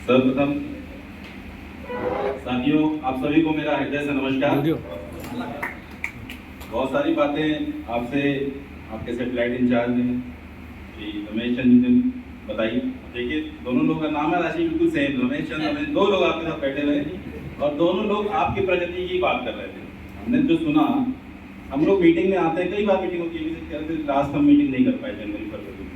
सर्वप्रथम साथियों, आप सभी को मेरा हृदय से नमस्कार। बहुत सारी बातें आपसे आपके सेटेलाइट इंचार्ज ने श्री रमेश चंद्र ने बताई। देखिए, दोनों लोगों का नाम है राशि बिल्कुल सेम, रमेश चंद्र रमेश, दो लोग आपके साथ बैठे हुए और दोनों लोग आपकी प्रगति की बात कर रहे थे। हमने जो सुना, हम लोग मीटिंग में आते हैं, कई बार मीटिंग होती है, लास्ट हम मीटिंग नहीं कर पाए जनवरी फरवरी,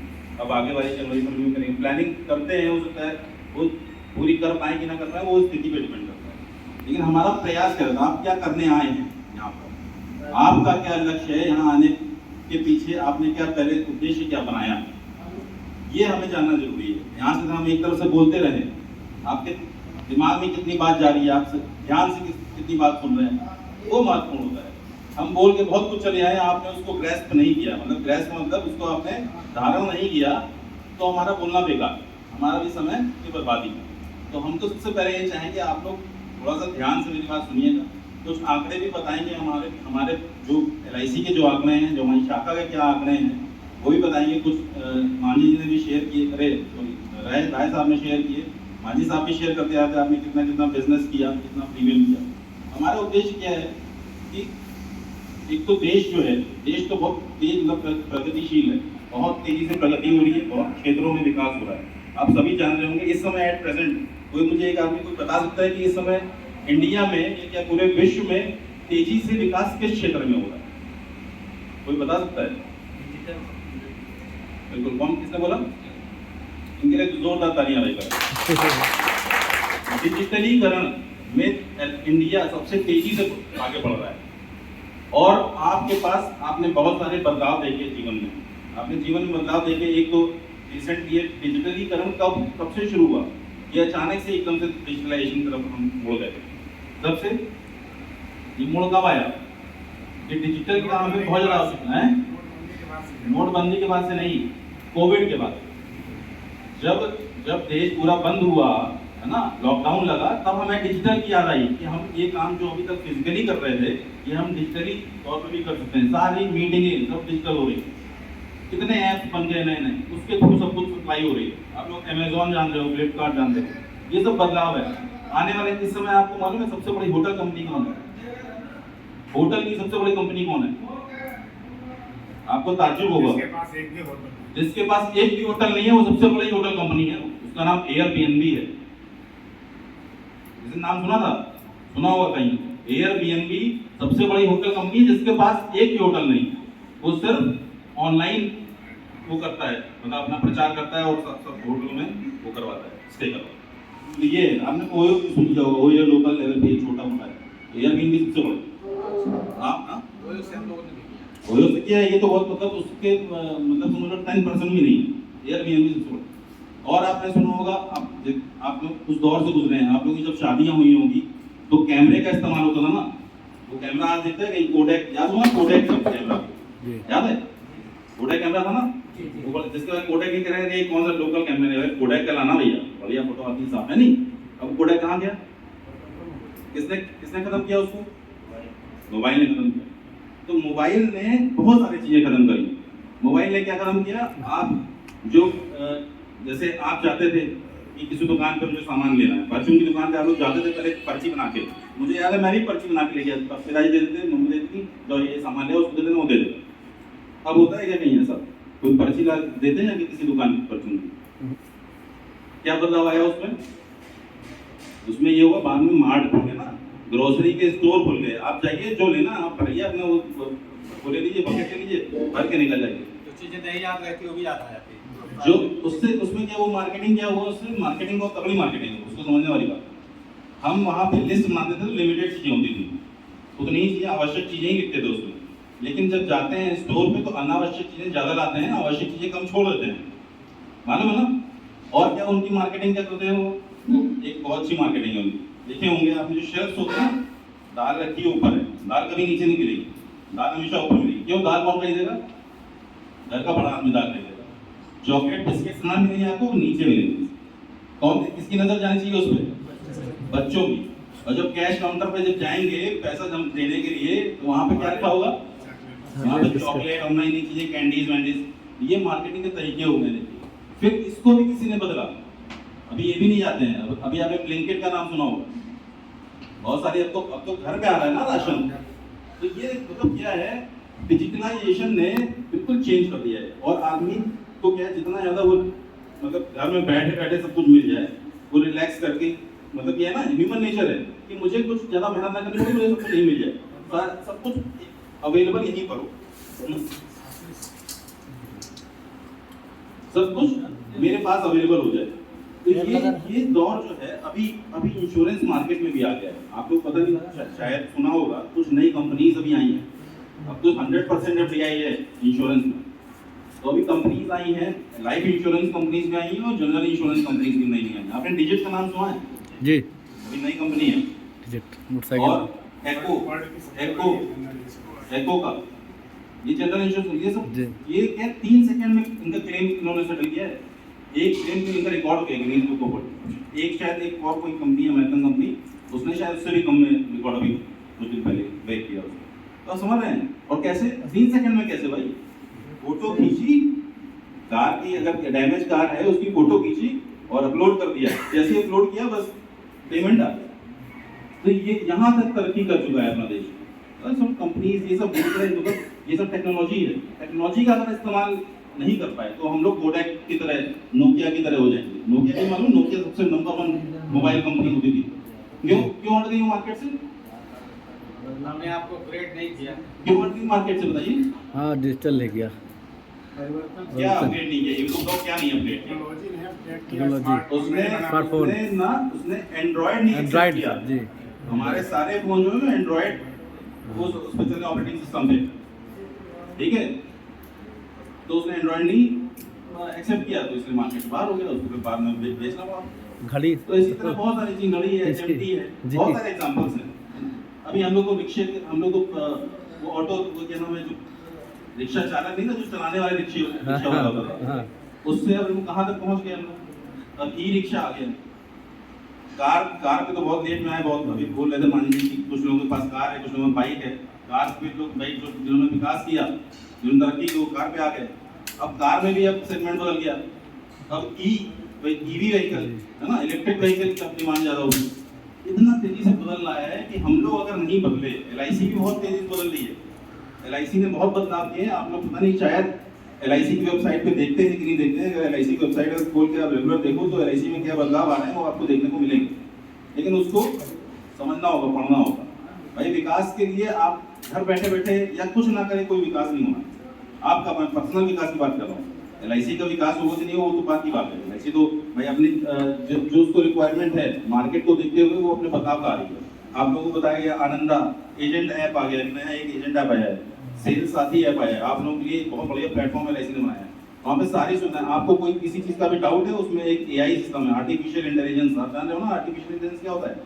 अब आगे वाली जनवरी फरवरी में करेंगे। प्लानिंग करते हैं, हो सकता है वो पूरी कर पाए कि ना कर पाए, वो स्थिति पर डिपेंड करता है। लेकिन हमारा प्रयास करना, आप क्या करने आए हैं यहाँ पर, आपका क्या लक्ष्य है, यहाँ आने के पीछे आपने क्या पहले उद्देश्य क्या बनाया, ये हमें जानना जरूरी है। यहाँ से हम एक तरफ से बोलते रहे, आपके दिमाग में कितनी बात जा रही है, आप ध्यान से कितनी बात सुन रहे हैं, वो महत्वपूर्ण होता है। हम बोल के बहुत कुछ चले आए, आपने उसको ग्रैस्प नहीं किया, मतलब ग्रैस्प मतलब उसको आपने धारण नहीं किया, तो हमारा बोलना बेकार, हमारा भी समय की बर्बादी है। तो हम तो सबसे पहले ये चाहेंगे आप लोग थोड़ा सा ध्यान से मेरी बात सुनिएगा। कुछ आंकड़े भी बताएंगे, हमारे जो LIC के जो आंकड़े हैं, जो हमारी शाखा के क्या आंकड़े हैं वो भी बताएंगे। कुछ मांझी जी ने भी शेयर किए, राय साहब ने शेयर किए, मांझी साहब भी शेयर करते आते आपने कितना कितना बिजनेस किया, कितना प्रीमियम किया। हमारा उद्देश्य क्या है कि एक तो देश जो है, देश तो बहुत तेज प्रगतिशील है, बहुत तेजी से प्रगति हो रही है, बहुत क्षेत्रों में विकास हो रहा है। आप सभी जान रहे होंगे इस समय एट प्रेजेंट कोई मुझे एक आदमी कोई बता सकता है कि इस समय इंडिया में या क्या पूरे विश्व में तेजी से विकास किस क्षेत्र में हो रहा है? कोई बता सकता है? बिल्कुल, कौन, किसने बोला? इनके लिए जोरदार तालियां बजाइए। डिजिटलीकरण में इंडिया सबसे तेजी से आगे बढ़ रहा है और आपके पास आपने बहुत सारे बदलाव देखे जीवन में, आपने जीवन में बदलाव देखे। एक तो रिसेंट ये डिजिटलीकरण कब से शुरू हुआ, ये अचानक से एकदम से डिजिटलाइजेशन की तरफ हम मुड़ गए। तब से ये मोड़ कब आया? ये डिजिटल का हमें बहुत ज़्यादा आवश्यकता है। नोटबंदी के बाद से नहीं, कोविड के बाद जब देश पूरा बंद हुआ है ना, लॉकडाउन लगा, तब हमें डिजिटल की याद आई कि हम ये काम जो अभी तक फिजिकली कर रहे थे ये हम डिजिटली तौर पर भी कर सकते हैं। सारी मीटिंगें सब डिजिटल हो रही है, कितने ऐप्स बन गए नए नए, उसके थ्रू सब कुछ सप्लाई हो रही है। आप लोग अमेजोन जान रहे हो, फ्लिपकार्ट जानते हो, ये सब बदलाव है आने वाले। इस समय आपको मालूम है सबसे बड़ी होटल कंपनी कौन है? होटल की सबसे बड़ी कंपनी कौन है? आपको ताज्जुब होगा, जिसके पास एक भी होटल नहीं है वो सबसे बड़ी होटल कंपनी है, उसका नाम एयरबीएनबी है। जिसने नाम सुना था, सुना होगा कहीं। एयरबीएनबी सबसे बड़ी होटल कंपनी है जिसके पास एक भी होटल नहीं, वो सिर्फ ऑनलाइन वो करता है, मतलब अपना प्रचार करता है और सब होटलों में वो करवाता है, स्टे करवाता है। ये आपने ओयो की सुनी होगा, ओयो लोकल लेवल पे छोटा मोटा है, एयरबीएनबी सबसे बड़ा। हाँ, ओयो से हम लोगों ने ओयो से किया है, ये तो बहुत मतलब उसके मतलब समझ लो 10% भी नहीं है, एयरबीएनबी सबसे बड़ा। और आपने सुना होगा, आप लोग उस दौर से गुजरे हैं, आप लोगों की जब शादियां हुई होंगी तो कैमरे का इस्तेमाल होता था ना, वो कैमरा आज देखते हैं कहीं कोडेक, याद होगा कोडेक कैमरा, याद है? कोडेक कैमरा था ना, वो जिसके बाद कोडेक ही कह रहे थे कौन सा लोकल कैमरा है, कोडेक का लाना भैया, बढ़िया फोटो आती है साफ है नहीं। अब कोडेक कहाँ गया? किसने खत्म किया उसको? मोबाइल ने खत्म किया। तो मोबाइल ने बहुत सारी चीजें खत्म करी। मोबाइल ने क्या खत्म किया, आप जो जैसे आप जाते थे कि किसी दुकान पर मुझे सामान लेना है, परचून की दुकान पे आप लोग जाते थे पहले पर्ची बना के, मुझे याद है मैं भी पर्ची बना के ले गया, पिताजी दे देते, मम्मी दे देती, जो ये सामान ले उसको दे देना, वो दे देता। अब होता है क्या कहीं ऐसा, कोई पर्ची ला देते हैं किसी दुकान परचून की? क्या बदलाव आया उसमें ये हुआ, बाद में मार्ट खुल गए ना, ग्रोसरी के स्टोर खुल गए, आप जाइए जो लेना आप भरिए, अपना वो ले लीजिए, बकेट ले लीजिए, भर के निकल जाइए। जो चीजें नहीं याद रहती वो भी याद आ जाती है। जो उसमें क्या वो मार्केटिंग क्या हुआ, उससे मार्केटिंग को तगड़ी मार्केटिंग है, उसको समझने वाली बात। हम वहाँ पे लिस्ट बनाते थे तो लिमिटेड चीजें होती थी, उतनी ही चीजें आवश्यक चीजें ही लिखते थे उसमें। लेकिन जब जाते हैं स्टोर पे तो अनावश्यक चीजें ज्यादा लाते हैं, आवश्यक चीजें कम छोड़ देते हैं, मालूम है ना? और क्या उनकी मार्केटिंग क्या करते हैं, वो एक बहुत अच्छी मार्केटिंग है उनकी। देखे होंगे आपने जो शेल्फ्स होते हैं, दाल रखी है ऊपर है, दाल कभी नीचे नहीं गिरेगी, दाल हमेशा ऊपर मिलेगी। क्यों? दाल कौन खरीदेगा? घर का बड़ा आदमी दाल खरीदेगा। चॉकलेट बिस्किट खाना मिलेंगे आपको, नीचे मिलेंगे। कौन, किसकी नजर जानी चाहिए उस पर? बच्चों की। और जब कैश काउंटर पे जब जाएंगे पैसा जम देने के लिए, तो वहाँ पे क्या रखा होगा? वहाँ पे चॉकलेट और नई नई चीजें, कैंडीज वैंडीज, ये मार्केटिंग के तरीके हो गए। फिर इसको भी किसी ने बदला, अभी ये भी नहीं जाते हैं। अभी आपने ब्लिंकिट का नाम सुना होगा, बहुत सारे अब तो घर पे आ रहा है ना राशन। तो ये मतलब क्या है, डिजिटलाइजेशन ने बिल्कुल चेंज कर दिया है। और आदमी को क्या है, जितना ज़्यादा वो मतलब घर में बैठे बैठे सब कुछ मिल जाए, वो रिलैक्स करके, मतलब ये है ना, ह्यूमन नेचर है कि मुझे कुछ ज़्यादा मेहनत ना करनी पड़े, मुझे सब कुछ यहीं मिल जाए, सब कुछ अवेलेबल यहीं पर हो, सब कुछ मेरे पास अवेलेबल हो जाए। तो ये दौर जो है अभी इंश्योरेंस मार्केट में भी आ गया है। आप लोग पता नहीं शायद सुना होगा, कुछ नई कंपनीज अभी आई हैं। अब तो 100% एफडीआई है इंश्योरेंस में। तो अभी कंपनीज आई हैं, लाइफ इंश्योरेंस कंपनीज भी आई हैं और जनरल इंश्योरेंस कंपनीज भी नई आई हैं। आपने डिजिट का नाम सुना है? जी, अभी नई कंपनी है डिजिट मोटरसाइकिल। और एको का ये जनरल इंश्योरेंस, ये सब ये क्या 3 सेकंड में इनका क्लेम इन्होंने सेटल किया है। एक क्लेम पे इनका रिकॉर्ड हो गया गिनीज बुक ऑफ वर्ल्ड। एक शायद एक और कोई कंपनी है, अमेरिकन कंपनी, उसने शायद उससे भी कम में रिकॉर्ड अभी कुछ दिन पहले ब्रेक किया उसको। तो आप समझ रहे हैं? और कैसे 3 सेकंड में कैसे भाई, फोटो खींची कार की, अगर डैमेज कार है उसकी फोटो खींची और अपलोड कर दिया, जैसे अपलोड किया बस पेमेंट आ गया। तो ये यहाँ तक तरक्की कर चुका है अपना देश। तो सब कंपनीज ये सब बोल रहे हैं, मतलब ये सब टेक्नोलॉजी है। टेक्नोलॉजी का अगर इस्तेमाल नहीं कर पाए तो हम लोग कोडैक की तरह, नोकिया की तरह हो जाएंगे। नोकिया भी मालूम, नोकिया सबसे नंबर 1 मोबाइल कंपनी होती थी। क्यों हट गई वो मार्केट से? हमने आपको अपग्रेड नहीं किया। क्यों हट गई मार्केट से, बताइए। हाँ, डिजिटल ले गया। क्या अपग्रेड नहीं किया? ये तो क्या नहीं अपग्रेड किया? टेक्नोलॉजी उसने एंड्रॉइड नहीं एक्सेप्ट किया जी। हमारे सारे फोन जो है एंड्रॉइड, वो उस पे चलने ऑपरेटिंग सिस्टम पे, ठीक है। तो उसने एंड्रॉइड नहीं एक्सेप्ट किया, तो इसलिए मार्केट से बाहर हो गया। उसको फिर बाद में बेचना पड़ा घड़ी। तो इसी तरह बहुत सारी चीज, घड़ी है, एचएमटी है, बहुत सारे एग्जांपल्स हैं। अभी हम लोग को वो ऑटो, वो क्या नाम है, जो रिक्शा चालक नहीं था, जो चलाने वाले रिक्शा होता था, उससे अब हम कहाँ तक पहुंच गए हम लोग। अब ई रिक्शा आ गया। कार पे तो बहुत लेट में आए। बहुत अभी बोल रहे थे मान लीजिए कि कुछ लोगों के पास कार है, कुछ लोगों के पास बाइक है। कार पे लोग बाइक जो जिन्होंने विकास किया, जिन्होंने तरक्की की, वो कार पे आ गए। अब कार में भी अब सेगमेंट बदल गया। अब ईवी व्हीकल है ना, इलेक्ट्रिक व्हीकल की डिमांड ज़्यादा होगी। इतना तेजी से बदल रहा है कि हम लोग अगर नहीं बदले, एलआईसी भी बहुत तेजी से बदल रही है। एलआईसी ने बहुत बदलाव किए हैं। आप लोग पता नहीं शायद एलआईसी की वेबसाइट पे देखते हैं कि नहीं देखते हैं। अगर एलआईसी की वेबसाइट अगर खोल के आप रेगुलर देखो तो एलआईसी में क्या बदलाव आ रहे हैं वो आपको देखने को मिलेंगे। लेकिन उसको समझना होगा, पढ़ना होगा। भाई विकास के लिए आप घर बैठे बैठे या कुछ ना करें, कोई विकास नहीं होना। आपका मैं पर्सनल विकास की बात कर रहा हूँ। एलआईसी का विकास होगा कि नहीं हो वो तो बात की बात है। एलआईसी तो भाई अपनी जो उसको रिक्वायरमेंट है मार्केट को देखते हुए वो अपने बदलाव का आ रही है। आप लोगों को बताया गया आनंदा एजेंट ऐप आ गया, नया एक एजेंट ऐप आया है, सेल्स साथी ऐप आया है। आप लोगों के लिए बहुत बढ़िया प्लेटफॉर्म एलआईसी ने बनाया है। वहाँ पे सारी सुविधाएं, आपको कोई किसी चीज का भी डाउट है, उसमें एक एआई सिस्टम है, आर्टिफिशियल इंटेलिजेंस। आप जान रहे हो ना आर्टिफिशियल इंटेलिजेंस क्या होता है?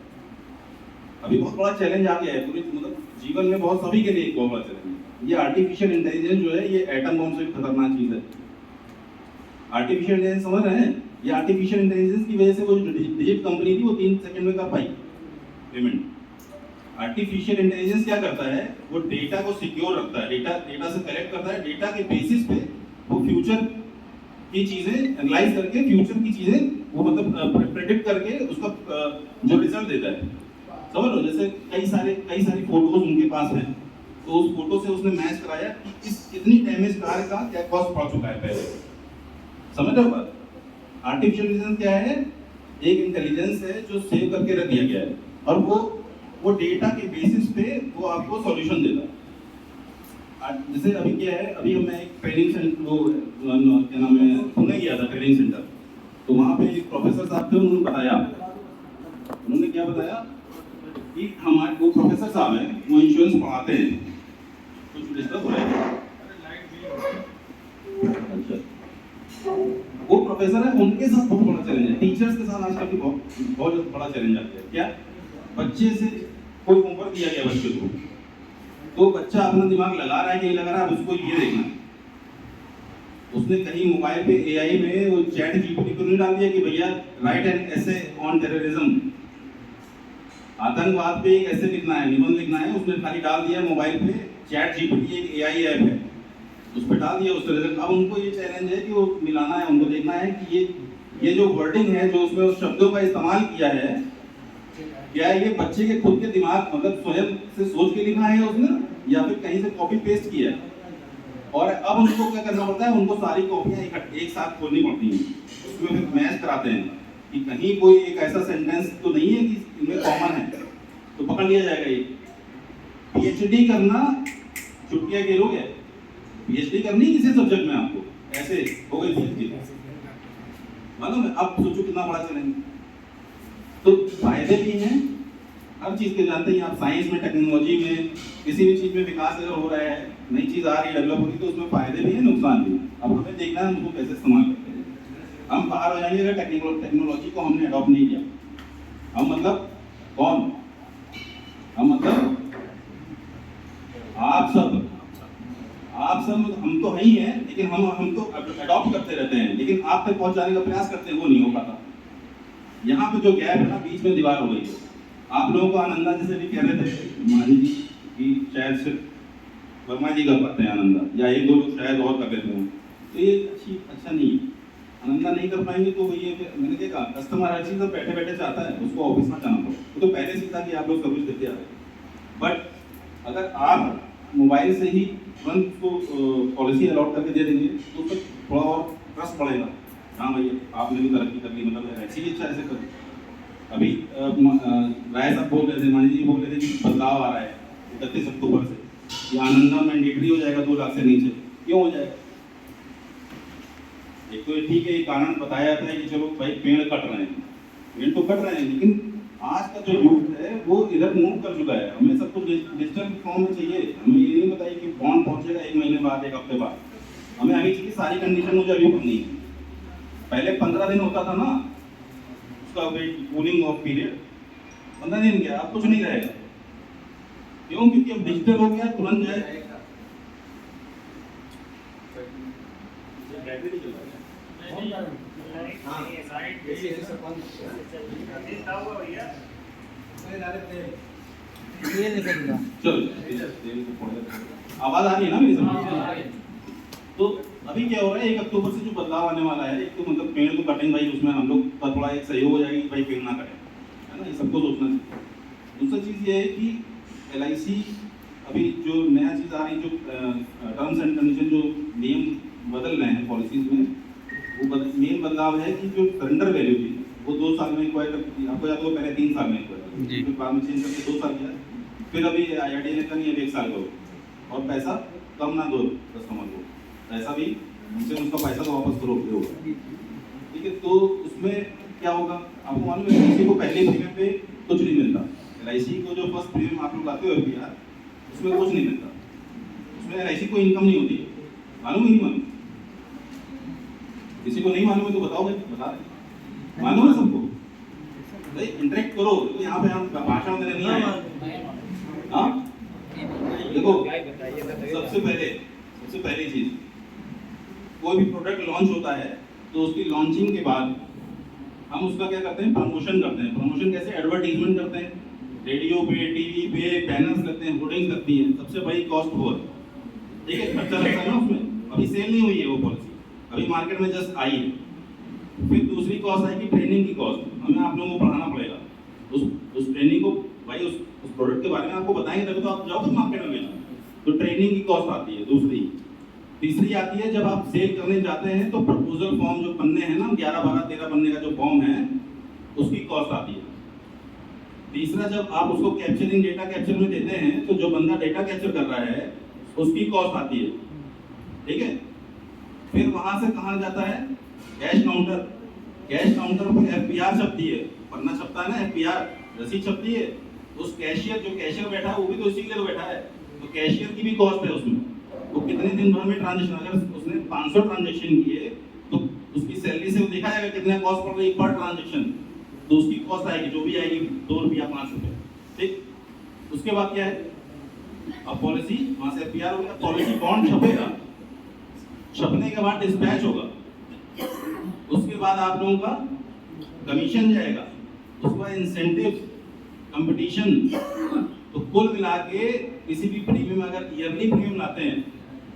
अभी बहुत बड़ा चैलेंज आ गया है पूरी, मतलब जीवन में बहुत सभी के लिए एक बहुत बड़ा चैलेंज है। ये आर्टिफिशियल इंटेलिजेंस जो है, ये एटम बम से भी खतरनाक चीज है। आर्टिफिशियल इंटेलिजेंस समझ रहे हैं? ये आर्टिफिशियल इंटेलिजेंस की वजह से वो डिजिट कंपनी थी, वो 3 सेकंड में कर पाई पेमेंट। आर्टिफिशियल इंटेलिजेंस क्या करता है, वो डेटा को सिक्योर रखता है, डेटा से कलेक्ट करता है। डेटा के बेसिस पे वो फ्यूचर की चीजें एनालाइज करके, फ्यूचर की चीजें वो मतलब प्रेडिक्ट करके उसका जो रिजल्ट देता है। समझ लो, जैसे कई सारी फोटोज उनके पास हैं, तो उस फोटो से उसने मैच कराया कि इस इतनी डैमेज कार का क्या कॉस्ट पड़ चुका है पहले। समझ रहे हो बात? आर्टिफिशियल इंटेलिजेंस क्या है? एक इंटेलिजेंस है जो सेव करके रख दिया गया है, और वो डेटा के बेसिस पे वो आपको सॉल्यूशन देता है। जैसे अभी क्या है, अभी मैं एक ट्रेनिंग सेंटर, वो क्या नाम है, पुणे गया था ट्रेनिंग सेंटर। तो वहाँ पे एक प्रोफेसर साहब थे, उन्होंने क्या बताया कि हमारे वो प्रोफेसर साहब हैं, वो इंश्योरेंस पढ़ाते हैं। कुछ डिस्टर्ब हो रहा है? अच्छा, वो प्रोफेसर है, उनके साथ बहुत बड़ा चैलेंज है। टीचर्स के साथ आजकल भी बहुत बड़ा चैलेंज आता है। क्या? बच्चे से कोई होमवर्क दिया गया बच्चे को, तो बच्चा अपना दिमाग लगा रहा है कि नहीं लगा रहा है, उसको ये देखना। उसने कहीं मोबाइल पे एआई में वो चैट जीपीटी को नहीं डाल दिया कि भैया right an essay on terrorism, आतंकवाद पे एक ऐसे लिखना है, निबंध लिखना है। उसने खाली डाल दिया मोबाइल पे, चैट जीपीटी एक एआई ऐप है, उस पर डाल दिया उसने रिजल्ट। अब उनको ये चैलेंज है कि वो मिलाना है, उनको देखना है कि ये ये जो वर्डिंग है, जो उसमें उस शब्दों का इस्तेमाल किया है, क्या ये बच्चे के खुद के दिमाग मतलब स्वयं से सोच के लिखा है उसने, या फिर कहीं से कॉपी पेस्ट किया है? और अब उनको क्या करना पड़ता है, उनको सारी कॉपियां एक साथ खोलनी पड़ती हैं, उसमें फिर मैच कराते हैं कि कहीं कोई एक ऐसा सेंटेंस तो नहीं है कि इनमें कॉमन है, तो पकड़ लिया जाएगा। ये पीएचडी करना छुट्टियां के लोग है, पीएचडी करनी है किसी सब्जेक्ट में आपको, ऐसे हो गई पीएचडी, मालूम है? अब सोचो कितना बड़ा चलेंगे। तो फायदे भी हैं हर चीज के, जानते हैं आप, साइंस में, टेक्नोलॉजी में, किसी भी चीज में विकास अगर हो रहा है, नई चीज आ रही है, डेवलप हो रही है, तो उसमें फायदे भी हैं, नुकसान भी। अब हमें देखना है हम उसको कैसे इस्तेमाल करते हैं। हम बाहर हो जाएंगे अगर टेक्नोलॉजी को हमने अडॉप्ट नहीं किया। हम मतलब कौन? हम मतलब आप सब हम तो है ही हैं, लेकिन हम तो अडॉप्ट करते रहते हैं, लेकिन आप तक पहुंचाने का प्रयास करते हैं, वो नहीं हो पाता। यहाँ पे जो गैप है ना, बीच में दीवार हो गई है। आप लोगों को आनंदा जैसे भी कह रहे थे माही जी की, शायद सिर्फ वर्मा जी कर पाते हैं आनंदा, या एक दो लोग शायद और कर लेते हैं, तो ये अच्छा नहीं है। आनंदा नहीं कर पाएंगे तो ये मैंने क्या कहा, कस्टमर हर चीज़ बैठे बैठे चाहता है, उसको ऑफिस में जाना पड़े, तो पहले से था कि आप लोग सर्विस देते आ रहे हैं। बट अगर आप मोबाइल से ही तुरंत को पॉलिसी अलॉट करके दे देंगे तो उसका थोड़ा और ट्रस्ट बढ़ेगा। हाँ भैया आपने भी तरक्की कर ली, मतलब ऐसी इच्छा ऐसे करो। अभी राय साहब बोल रहे थे, मानी जी बोल रहे थे कि बदलाव आ रहा है 31 अक्टूबर से, ये आनंदा मैंडेटरी हो जाएगा 2 लाख से नीचे। क्यों हो जाएगा? एक तो ठीक है, ये कारण बताया जाता है कि चलो भाई पेड़ कट रहे हैं, पेड़ तो कट रहे हैं, लेकिन आज का जो यूथ है वो इधर मूव कर चुका है। हमें सब कुछ डिजिटल फॉर्म में चाहिए। हमें ये नहीं बताइए कि बॉन्ड पहुंचेगा 1 महीने बाद, 1 हफ्ते बाद। हमें अभी चाहिए सारी कंडीशन मुझे अभी भरनी है। पहले 15 दिन होता था ना उसका कूलिंग ऑफ पीरियड, 15 दिन गया, अब कुछ नहीं रहेगा। क्यों? क्योंकि अब डिजिटल हो गया, तुरंत जाए। आवाज आ रही है ना मेरी समझ? तो अभी क्या हो रहा है, 1 अक्टूबर से जो बदलाव आने वाला है, एक तो मतलब पेड़ तो कटेंगे भाई, उसमें हम लोग का थोड़ा एक सहयोग हो जाएगा कि भाई पेड़ ना कटें, है ना, ये सबको सोचना चाहिए। दूसरी चीज़ ये है कि LIC अभी जो नया चीज़ आ रही है, जो टर्म्स एंड कंडीशन जो नियम बदल रहे हैं पॉलिसीज में, वो मेन बदलाव है कि जो सरेंडर वैल्यू थी वो 2 साल में एक्वायर करती थी। आपको याद होगा पहले 3 साल में एक्वायर, फिर बाद में चेंज करके 2 साल किया, फिर अभी IRDA ने कहा अब 1 साल करो, और पैसा कम ना दो कस्टमर को, पैसा भी उनसे उसका पैसा तो वापस करो होगा, ठीक है। तो उसमें क्या होगा, आपको मालूम है LIC को पहले प्रीमियम पे कुछ नहीं मिलता। LIC को जो फर्स्ट प्रीमियम आप लोग लाते हो FPR, उसमें कुछ नहीं मिलता, उसमें LIC को इनकम नहीं होती। मालूम ही नहीं मालूम? किसी को नहीं मालूम है तो बताओ भाई, बता रहे मालूम है सबको? भाई इंटरेक्ट करो, तो यहाँ पे हम भाषण देने नहीं आए। हाँ देखो, सबसे पहली चीज, कोई भी प्रोडक्ट लॉन्च होता है तो उसकी लॉन्चिंग के बाद हम उसका क्या करते हैं, प्रमोशन करते हैं। प्रमोशन कैसे? एडवर्टीजमेंट करते हैं, रेडियो पे, टीवी पे बैनर्स लगते हैं, होर्डिंग्स लगती हैं, सबसे बड़ी कॉस्ट वो है, ठीक है, खर्चा लगता है ना उसमें। अभी सेल नहीं हुई है वो पॉलिसी, अभी मार्केट में जस्ट आई है। फिर दूसरी कॉस्ट आएगी ट्रेनिंग की कॉस्ट, हमें आप लोगों को पढ़ाना पड़ेगा उस ट्रेनिंग को, भाई उस प्रोडक्ट के बारे में आपको बताएंगे तभी तो आप जाओगे मार्केट में बेचने, तो ट्रेनिंग की कॉस्ट आती है दूसरी। तीसरी आती है जब आप सेल करने जाते हैं तो प्रपोजल फॉर्म जो पन्ने हैं ना, 11, 12, 13 पन्ने का जो फॉर्म है, उसकी कॉस्ट आती है। तीसरा, जब आप उसको कैप्चरिंग डेटा कैप्चर में देते हैं तो जो बंदा डेटा कैप्चर कर रहा है उसकी कॉस्ट आती है, ठीक है। फिर वहां से कहाँ जाता है, कैश काउंटर। कैश काउंटर पर FPR छपती है, पन्ना छपता है ना, FPR रसीद छपती है। उस कैशियर, जो कैशियर बैठा है वो भी तो इसी के लिए तो बैठा है, तो कैशियर की भी कॉस्ट है उसमें। वो कितने दिन भर में ट्रांजेक्शन, अगर उसने 500 ट्रांजेक्शन किए तो उसकी सैलरी से वो देखा जाएगा कितना कॉस्ट पड़ रही है पर ट्रांजेक्शन, तो उसकी कॉस्ट आएगी जो भी आएगी, 2 रुपया 5 रुपये, ठीक। उसके बाद क्या है, अब पॉलिसी वहां से FPR हो गया, पॉलिसी बॉन्ड छपेगा, छपने के बाद डिस्पैच होगा, उसके बाद आप लोगों का कमीशन जाएगा, उसके बाद इंसेंटिव, कंपटीशन। तो कुल मिला के किसी भी प्रीमियम अगर ईयरली प्रीमियम लाते हैं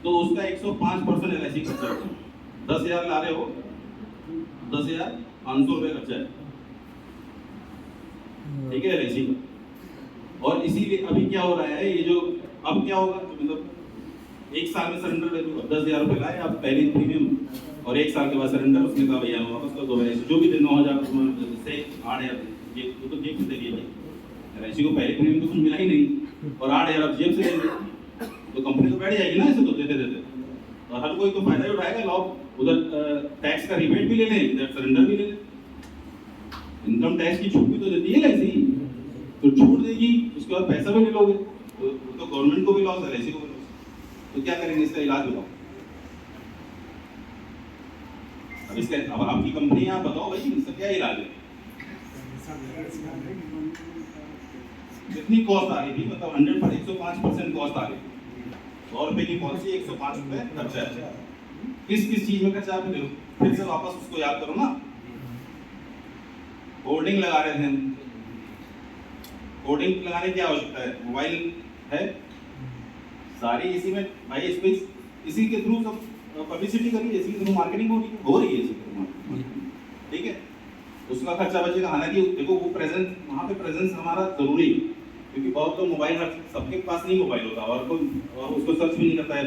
तो उसका 105% LIC खर्चा होता है। 10,000 ला रहे हो, 10,000 ₹500 खर्चा है, ठीक है, LIC का। और इसीलिए अभी क्या हो रहा है, ये जो अब क्या होगा, तो मतलब 1 साल में सरेंडर वैल्यू 10,000 रुपये लाए आप पहले प्रीमियम, और 1 साल के बाद सरेंडर, उसने कहा भैया वापस कर दो LIC जो भी दे, 9,000 से 8,000 ये तो जेब से दे दिए भाई, LIC को पहले प्रीमियम तो कुछ मिला ही नहीं, और 8,000 आप जेब से देंगे तो कंपनी तो बैठ जाएगी ना ऐसे, तो देते देते, और हर कोई तो फायदा ही उठाएगा, लाओ उधर टैक्स का रिबेट भी ले लें, इधर सरेंडर भी ले लें, इनकम टैक्स की छूट भी तो देती है LIC, तो छूट देगी, उसके बाद पैसा भी ले लोगे, तो गवर्नमेंट को भी लॉस है, LIC को भी लॉस, तो क्या करेंगे, इसका इलाज बताओ। अब इसका, अब आपकी कंपनी है, आप बताओ भाई इसका क्या इलाज है। कितनी कॉस्ट आ रही थी, मतलब 100 पर 105% कॉस्ट आ रही थी, ₹100 की पॉलिसी, ₹105 खर्चा है, किस किस चीज में खर्चा आप फिर से वापस उसको याद करो ना। होर्डिंग लगा रहे थे हम, होर्डिंग लगाने की आवश्यकता है, मोबाइल है सारी इसी में भाई, इसी के थ्रू सब पब्लिसिटी करिए, इसी के थ्रू मार्केटिंग हो रही है इसी के थ्रू मार्केटिंग, ठीक है, उसका खर्चा बचेगा। हालांकि देखो वो प्रेजेंस, वहाँ पे प्रेजेंस हमारा जरूरी है, क्योंकि बहुत लोग मोबाइल, सबके पास नहीं मोबाइल होता, और कोई उसको सर्च भी नहीं करता है।